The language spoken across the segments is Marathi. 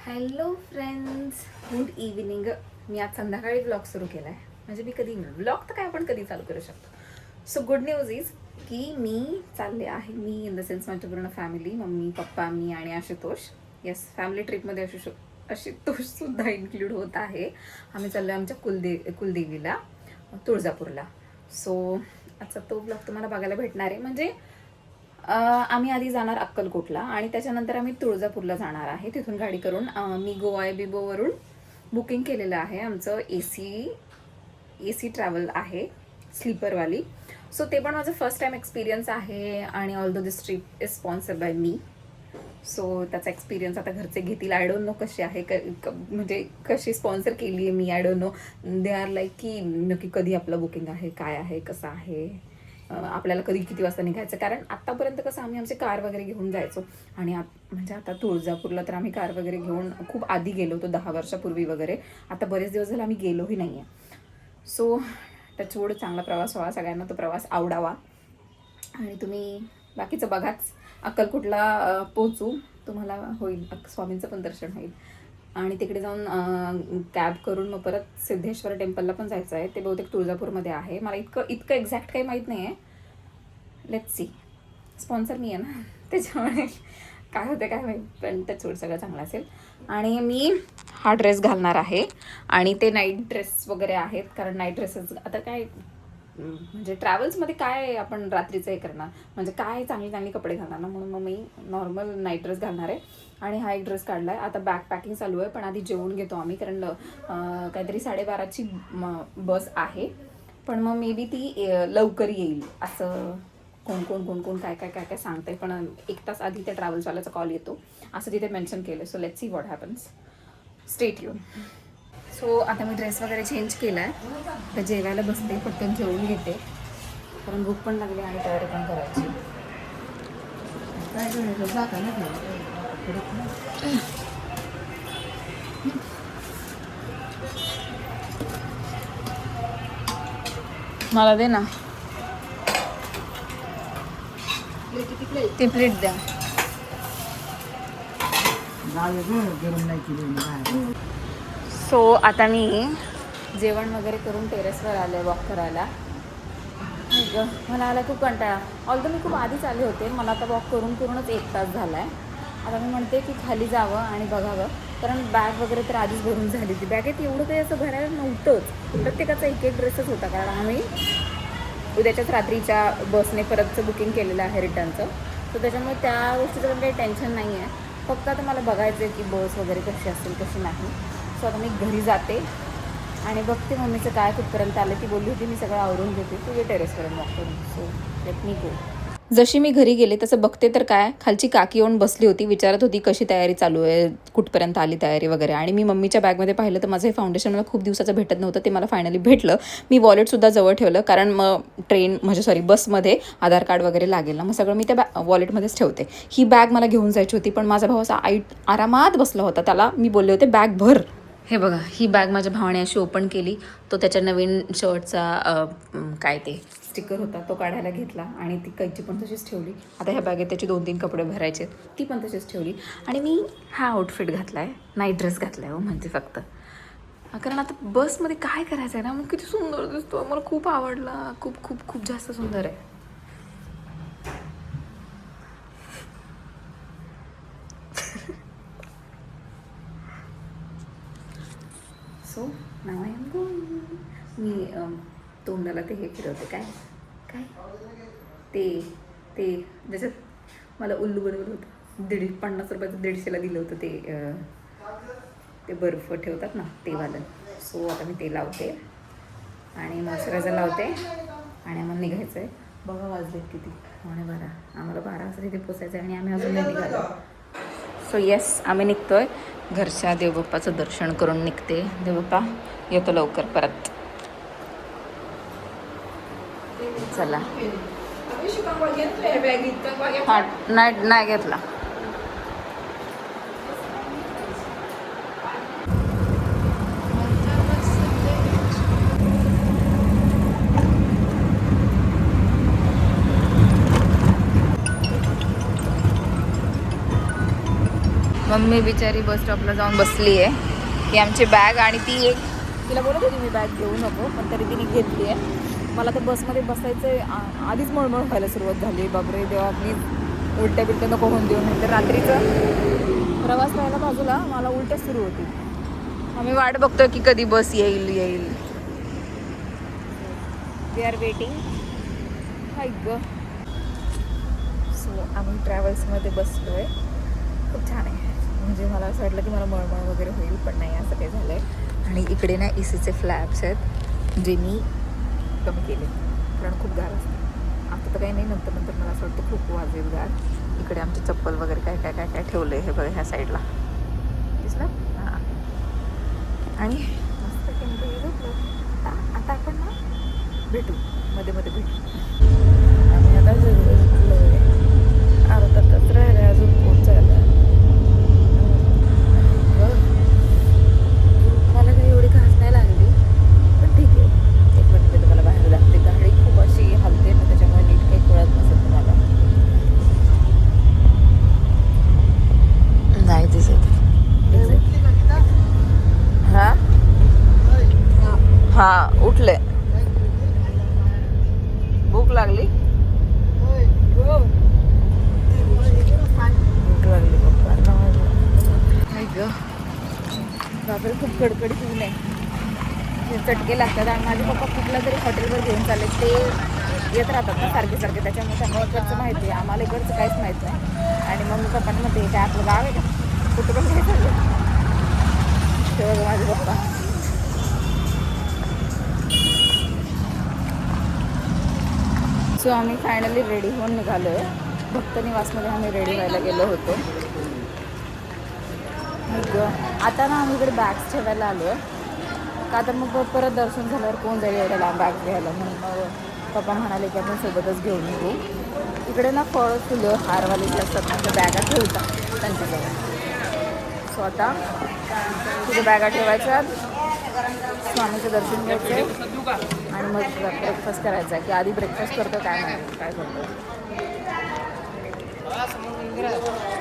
Hello friends, good evening. मी आज संध्याकाळी ब्लॉग सुरू केला आहे. म्हणजे मी कधी ब्लॉग तर काय आपण कधी चालू करू शकतो. सो गुड न्यूज इज की मी चालले आहे. मी इन द सेन्स माझी पूर्ण फॅमिली, मम्मी पप्पा मी आणि आशुतोष. येस, फॅमिली ट्रिपमध्ये आशुतोषसुद्धा इन्क्लूड होत आहे. आम्ही चाललो आहे आमच्या कुलदेवीला, तुळजापूरला. सो आजचा तो ब्लॉग तुम्हाला बघायला भेटणार आहे. म्हणजे आम्ही आधी जाणार अक्कलकोटला आणि त्याच्यानंतर आम्ही तुळजापूरला जाणार आहे. तिथून गाडी करून मी गोवा बिबोवरून बुकिंग केलेलं आहे. आमचं एसी ट्रॅव्हल आहे, स्लीपरवाली. सो ते पण माझं फर्स्ट टाईम एक्सपिरियन्स आहे आणि although this trip is sponsored by me. So त्याचा एक्सपिरियन्स आता घरचे घेतील. आय डोंट नो कशी आहे, म्हणजे कशी स्पॉन्सर केली आहे मी, I don't know. They are like की नक्की कधी आपलं बुकिंग आहे, काय आहे, कसं आहे, आपल्याला कधी किती वाजता निघायचं. कारण आत्तापर्यंत कसं आम्ही आमचे कार वगैरे घेऊन जायचो आणि म्हणजे आता तुळजापूरला तर आम्ही कार वगैरे घेऊन खूप आधी गेलो होतो, 10 वर्षापूर्वी वगैरे. आता बरेच दिवस झाले आम्ही गेलोही नाही आहे. सो त्याच्यामुळे चांगला प्रवास व्हावा, सगळ्यांना तो प्रवास आवडावा आणि तुम्ही बाकीचं बघाच. अक्कलकोटला पोचू, तुम्हाला होईल, स्वामींचं पण दर्शन होईल आणि तिकडे जाऊन कॅब करून मग परत सिद्धेश्वर टेम्पलला पण जायचं आहे. ते बहुतेक तुळजापूरमध्ये आहे. मला इतकं एक्झॅक्ट काही माहीत नाही आहे. Let's see. स्पॉन्सर मी आहे ना, त्याच्यामुळे काय होतं काय माहीत, पण त्याच्यावर सगळं चांगलं असेल. आणि मी हा ड्रेस घालणार आहे आणि ते नाईट ड्रेस वगैरे आहेत. कारण नाईट ड्रेसेस आता काय म्हणजे ट्रॅव्हल्समध्ये काय आपण रात्रीचं हे करणार, म्हणजे काय चांगली चांगली कपडे घालणार ना, म्हणून मग मी नॉर्मल नाईट ड्रेस घालणार आहे. आणि हा एक ड्रेस काढला आहे. आता बॅग पॅकिंग चालू आहे, पण आधी जेवून घेतो आम्ही, कारण काहीतरी 12:30ची बस आहे. पण मग मे बी ती लवकर येईल असं कोण काय काय काय काय सांगते. पण 1 तास आधी त्या ट्रॅव्हल्सवाल्याचा कॉल येतो असं तिथे मेन्शन केलं. So let's see what happens. Stay tune. So आता मी ड्रेस वगैरे चेंज केला आहे. तर जेवायला बसते, पटकन जेवून घेते, कारण भूक पण लागली आणि तयारी पण करायची. मला दे ना ती प्लेट द्या. सो आता मी जेवण वगैरे करून टेरेसवर आले वॉक करायला. मला आला खूप कंटाळा. ऑल्दो मी खूप आधीच आले होते, मला आता वॉक करूनच 1 तास झाला आहे. आता मी म्हणते की खाली जावं आणि बघावं, कारण बॅग वगैरे तर आधीच भरून झाली होती. बॅगेत एवढं काही असं भरायला नव्हतंच. प्रत्येकाचा एक ड्रेसच होता, कारण आम्ही उद्याच्याच रात्रीच्या बसने परतचं बुकिंग केलेलं आहे रिटर्नचं. तर त्याच्यामुळे त्या गोष्टीचं पण काही टेन्शन नाही आहे. फक्त आता मला बघायचं आहे की बस वगैरे कशी असेल कशी नाही. सो आता मी घरी जाते आणि बघते मम्मीचं काय कुठपर्यंत आलं. ती बोलली होती मी सगळं आवरून घेते, तू ये टेरेसवरून वॉक करून. सो लेट मी गो. जशी मी घरी गेले तसं बघते तर काय, खालची काकी येऊन बसली होती, विचारत होती कशी तयारी चालू आहे, कुठपर्यंत आली तयारी वगैरे. आणि मी मम्मीच्या बॅगमध्ये पाहिलं तर माझं हे फाउंडेशन मला खूप दिवसाचं भेटत नव्हतं, ते मला फायनली भेटलं. मी वॉलेटसुद्धा जवळ ठेवलं, कारण मग बसमध्ये आधार कार्ड वगैरे लागेल ना, मग सगळं मी त्या वॉलेटमध्येच ठेवते. ही बॅग मला घेऊन जायची होती, पण माझा भाऊ असा आरामात बसला होता, त्याला मी बोलले होते बॅग भर. हे बघा, ही बॅग माझ्या भावाने अशी ओपन केली. तो त्याच्या नवीन शर्टचा काय ते स्टिकर होता तो काढायला घेतला आणि ती कैची पण तशीच ठेवली. आता ह्या बॅगेत त्याचे 2-3 कपडे भरायचे, ती पण तशीच ठेवली. आणि मी हा आउटफिट घातला आहे, नाईट ड्रेस घातला आहे म्हणजे फक्त, कारण आता बसमध्ये काय करायचं आहे ना. मग किती सुंदर दिसतो, मला खूप आवडला, खूप खूप खूप जास्त सुंदर आहे. So now I am going. मी तोंडाला ते हे फिरवते, काय काय ते ज्याच्यात मला उल्लू बनवलं होतं. 50 रुपयाचं 150ला दिलं होतं ते बर्फ ठेवतात ना, ते वालं. सो आता मी ते लावते आणि मॉइश्चरायझर लावते आणि आम्हाला निघायचं आहे. बघा वाजलेत किती, 12:15. आम्हाला 12 वाजता तिथे पोचायचं आहे आणि आम्ही अजून नाही निघालो. सो येस, आम्ही निघतोय. घरच्या देवबाप्पाचं दर्शन करून निघते. देवबाप्पा येतो लवकर परत. चला. हा, नाही घेतला. मम्मी बिचारी बस स्टॉपला जाऊन बसली आहे. की आमची बॅग आणि ती एक तिला बोलत होती मी बॅग घेऊ नको, पण तरी तिने घेतली आहे. मला तर बसमध्ये बसायचं आधीच मळमळ व्हायला सुरुवात झाली. बापरे देवा प्लीज उलट्या बिलट्या नको होऊन देऊ. नंतर रात्रीचं प्रवास राहायला बाजूला मला उलट्या सुरू होती. आम्ही वाट बघतोय की कधी बस येईल. We R waiting. हाय ग. सो आम्ही ट्रॅव्हल्समध्ये बसलो आहे. खूप छान आहे. म्हणजे मला असं वाटलं की मला मळमळ वगैरे होईल, पण नाही असं काही झालं आहे. आणि इकडे ना ECचे फ्लॅप्स आहेत जे मी कमी केले, कारण खूप गार असते. आता तर काही नाही, नंतर मला असं वाटतं खूप वाजेल गार. इकडे आमची चप्पल वगैरे काय ठेवलं आहे हे बघा ह्या साईडला दिसलं. हां. आणि मस्त टेम्पल झोपलं. आता आपण ना भेटू मध्ये भेटू. आम्ही आता झोपलो आहे. अर्धा तास राहिला अजून पोचायला. मला काही एवढी खास नाही लागली, पण ठीक आहे. एक मिनिट मी तुम्हाला बाहेर दाखवते. गाडी खूप अशी हलते ना, त्याच्यामुळे नीट काही कळत नसेल तुम्हाला. नाही दिसत. हा उठले. भूक लागली. भूक लागली पप्पा. बापरे खूप कडकडीत ऊन आहे. चटके लागतात. आणि माझे पप्पा कुठल्या तरी हॉटेलवर घेऊन चालले. ते येत राहतात ना सारखे त्याच्यामुळे त्यांना इकडचं माहिती आहे, आम्हाला इकडचं काहीच माहीत नाही. आणि मम्मी पप्पांना म्हणते काय आपलं गाव आहे का, कुठं पण काय चाललं. तेव्हा माझे पप्पा सो आम्ही फायनली रेडी होऊन निघालो आहे. भक्त निवासमध्ये आम्ही रेडी व्हायला गेलो होतो. मग आता ना आम्ही इकडे बॅग्स ठेवायला आलो आहे. का तर मग परत दर्शन झाल्यावर कोण जाईल एवढ्या लांब बॅग घ्यायला, म्हणून मग पप्पा म्हणाले की आपण सोबतच घेऊन निघू. इकडे ना फळं फुलं हारवाले जे असतात ना त्या बॅगा ठेवतात त्यांच्याजवळ. सो आता तिथे बॅगा ठेवायच्या, स्वामीचं दर्शन घ्यायचं आणि मग ब्रेकफास्ट करायचा आहे. की आधी ब्रेकफास्ट करतो काय करतो.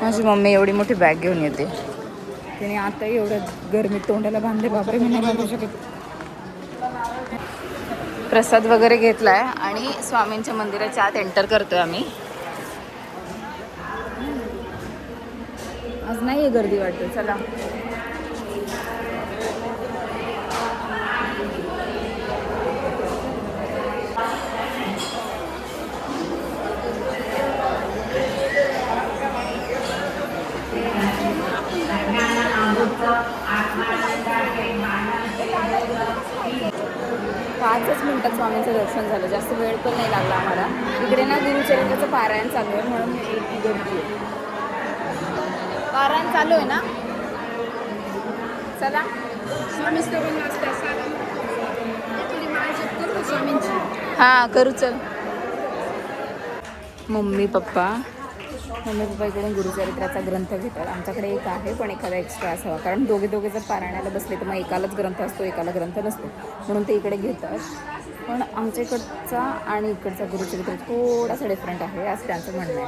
माझी मम्मी एवढी मोठी बॅग घेऊन येते. तिने आता एवढं गरमीत तोंडाला बांधले. बापरे मी नाही बांधू शकत. प्रसाद वगैरे घेतलाय आणि स्वामींच्या मंदिराच्या आत एंटर करतोय आम्ही. आज नाहीये गर्दी वाटते. चला. पाचच मिनिटात स्वामींचं दर्शन झालं. जास्त वेळ पण नाही लागला आम्हाला. इकडे ना गुरुचरित्राचं पारायण चालू आहे म्हणून इतकी गर्दी आहे. पारायण चालू आहे ना. चला. हां करू चल. मम्मी पप्पा इकडून गुरुचरित्राचा ग्रंथ घेतात. आमच्याकडे एक आहे पण एखादा एक्स्ट्रा असावा, कारण दोघे जर पारायणाला बसले तर मग एकालाच ग्रंथ असतो एकाला ग्रंथ नसतो, म्हणून ते इकडे घेतात. पण आमच्या इकडचा आणि इकडचा गुरुचरित्र थोडासा डिफरंट आहे असं त्यांचं म्हणणं आहे.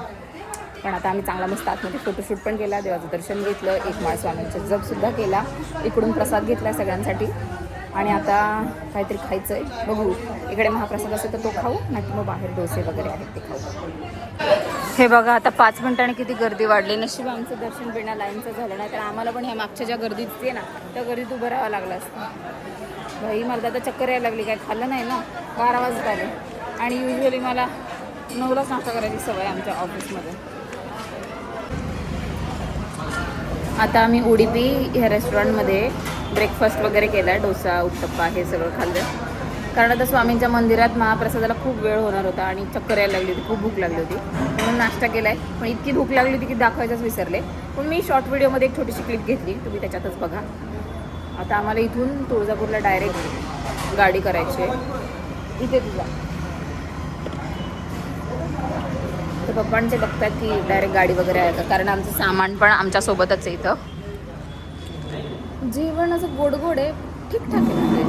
पण आता आम्ही चांगला मस्त आतमध्ये फोटोशूट पण केला, देवाचं दर्शन घेतलं, एक माळ स्वामींचा जपसुद्धा केला, इकडून प्रसाद घेतला सगळ्यांसाठी. आणि आता काहीतरी खायचं आहे, बघू. इकडे महाप्रसाद असेल तर तो खाऊ, नाही तर मग बाहेर डोसे वगैरे आहेत ते खाऊ. हे बघा आता 5 मिनिटांनी किती गर्दी वाढली. नशीब आमचं दर्शन बिना लाईनचं झालं नाही तर आम्हाला पण ह्या मागच्या ज्या गर्दीत दिसते ना त्या गर्दीत उभं राहावं लागलं असतं. भाई मला आता चक्कर यायला लागली, काय खाल्लं नाही ना. 12 वाजत आले आणि युजली मला 9लाच नाश्ता करायची सवय आमच्या ऑफिसमध्ये. आता आम्ही उडुपी ह्या रेस्टॉरंटमध्ये ब्रेकफास्ट वगैरे केला आहे. डोसा उत्तप्पा हे सगळं खाल्लं. कारण आता स्वामींच्या मंदिरात महाप्रसादाला खूप वेळ होणार होता आणि चक्कर यायला लागली होती, खूप भूक लागली होती, म्हणून नाश्ता केला आहे. पण इतकी भूक लागली होती की दाखवायचंच विसरले. पण मी शॉर्ट व्हिडिओमध्ये एक छोटीशी क्लिप घेतली, तुम्ही त्याच्यातच बघा. आता आम्हाला इथून तुळजापूरला डायरेक्ट गाडी करायची आहे. इथे तुझा तर पप्पांचे बघतात की डायरेक्ट गाडी वगैरे आहे का, कारण आमचं सामान पण आमच्यासोबतच आहे इथं. जेवण असं गोड आहे, ठीकठाक आहे.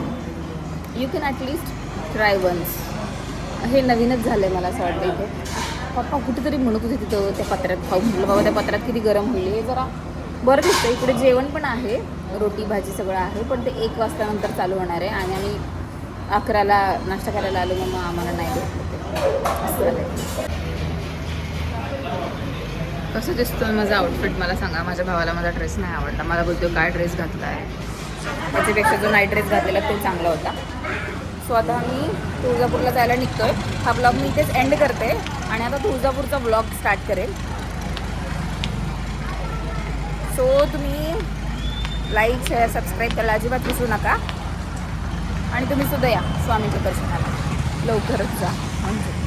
You can at least try once. हे नवीनच झालं आहे मला असं वाटतं इथे. पप्पा कुठेतरी म्हणत होते तिथं त्या पत्र्यात खाऊ. म्हटलं बाबा त्या पत्र्यात किती गरम होईल, हे जरा बरं दिसतं. इकडे जेवण पण आहे, रोटी भाजी सगळं आहे, पण ते 1 वाजता नंतर चालू होणार आहे आणि आम्ही 11ला नाश्ता करायला आलो, मग आम्हाला नाही भेटलं ते. असं झालं. कसं दिसतं माझा आउटफिट मला सांगा. माझ्या भावाला माझा ड्रेस नाही आवडला. मला बोलतो काय ड्रेस घातला आहे, त्याच्यापेक्षा जो नाईट ड्रेस घातलेला तो चांगला होता. सो आता मी तुळजापूरला जायला निघतो आहे. हा ब्लॉग मी इथेच एंड करते आणि आता तुळजापूरचा ब्लॉग स्टार्ट करेल. सो तुम्ही लाईक शेअर सबस्क्राईब करायला अजिबात विसरू नका आणि तुम्ही सुद्धा या स्वामीच्या दर्शनाला लवकरच जा म्हणजे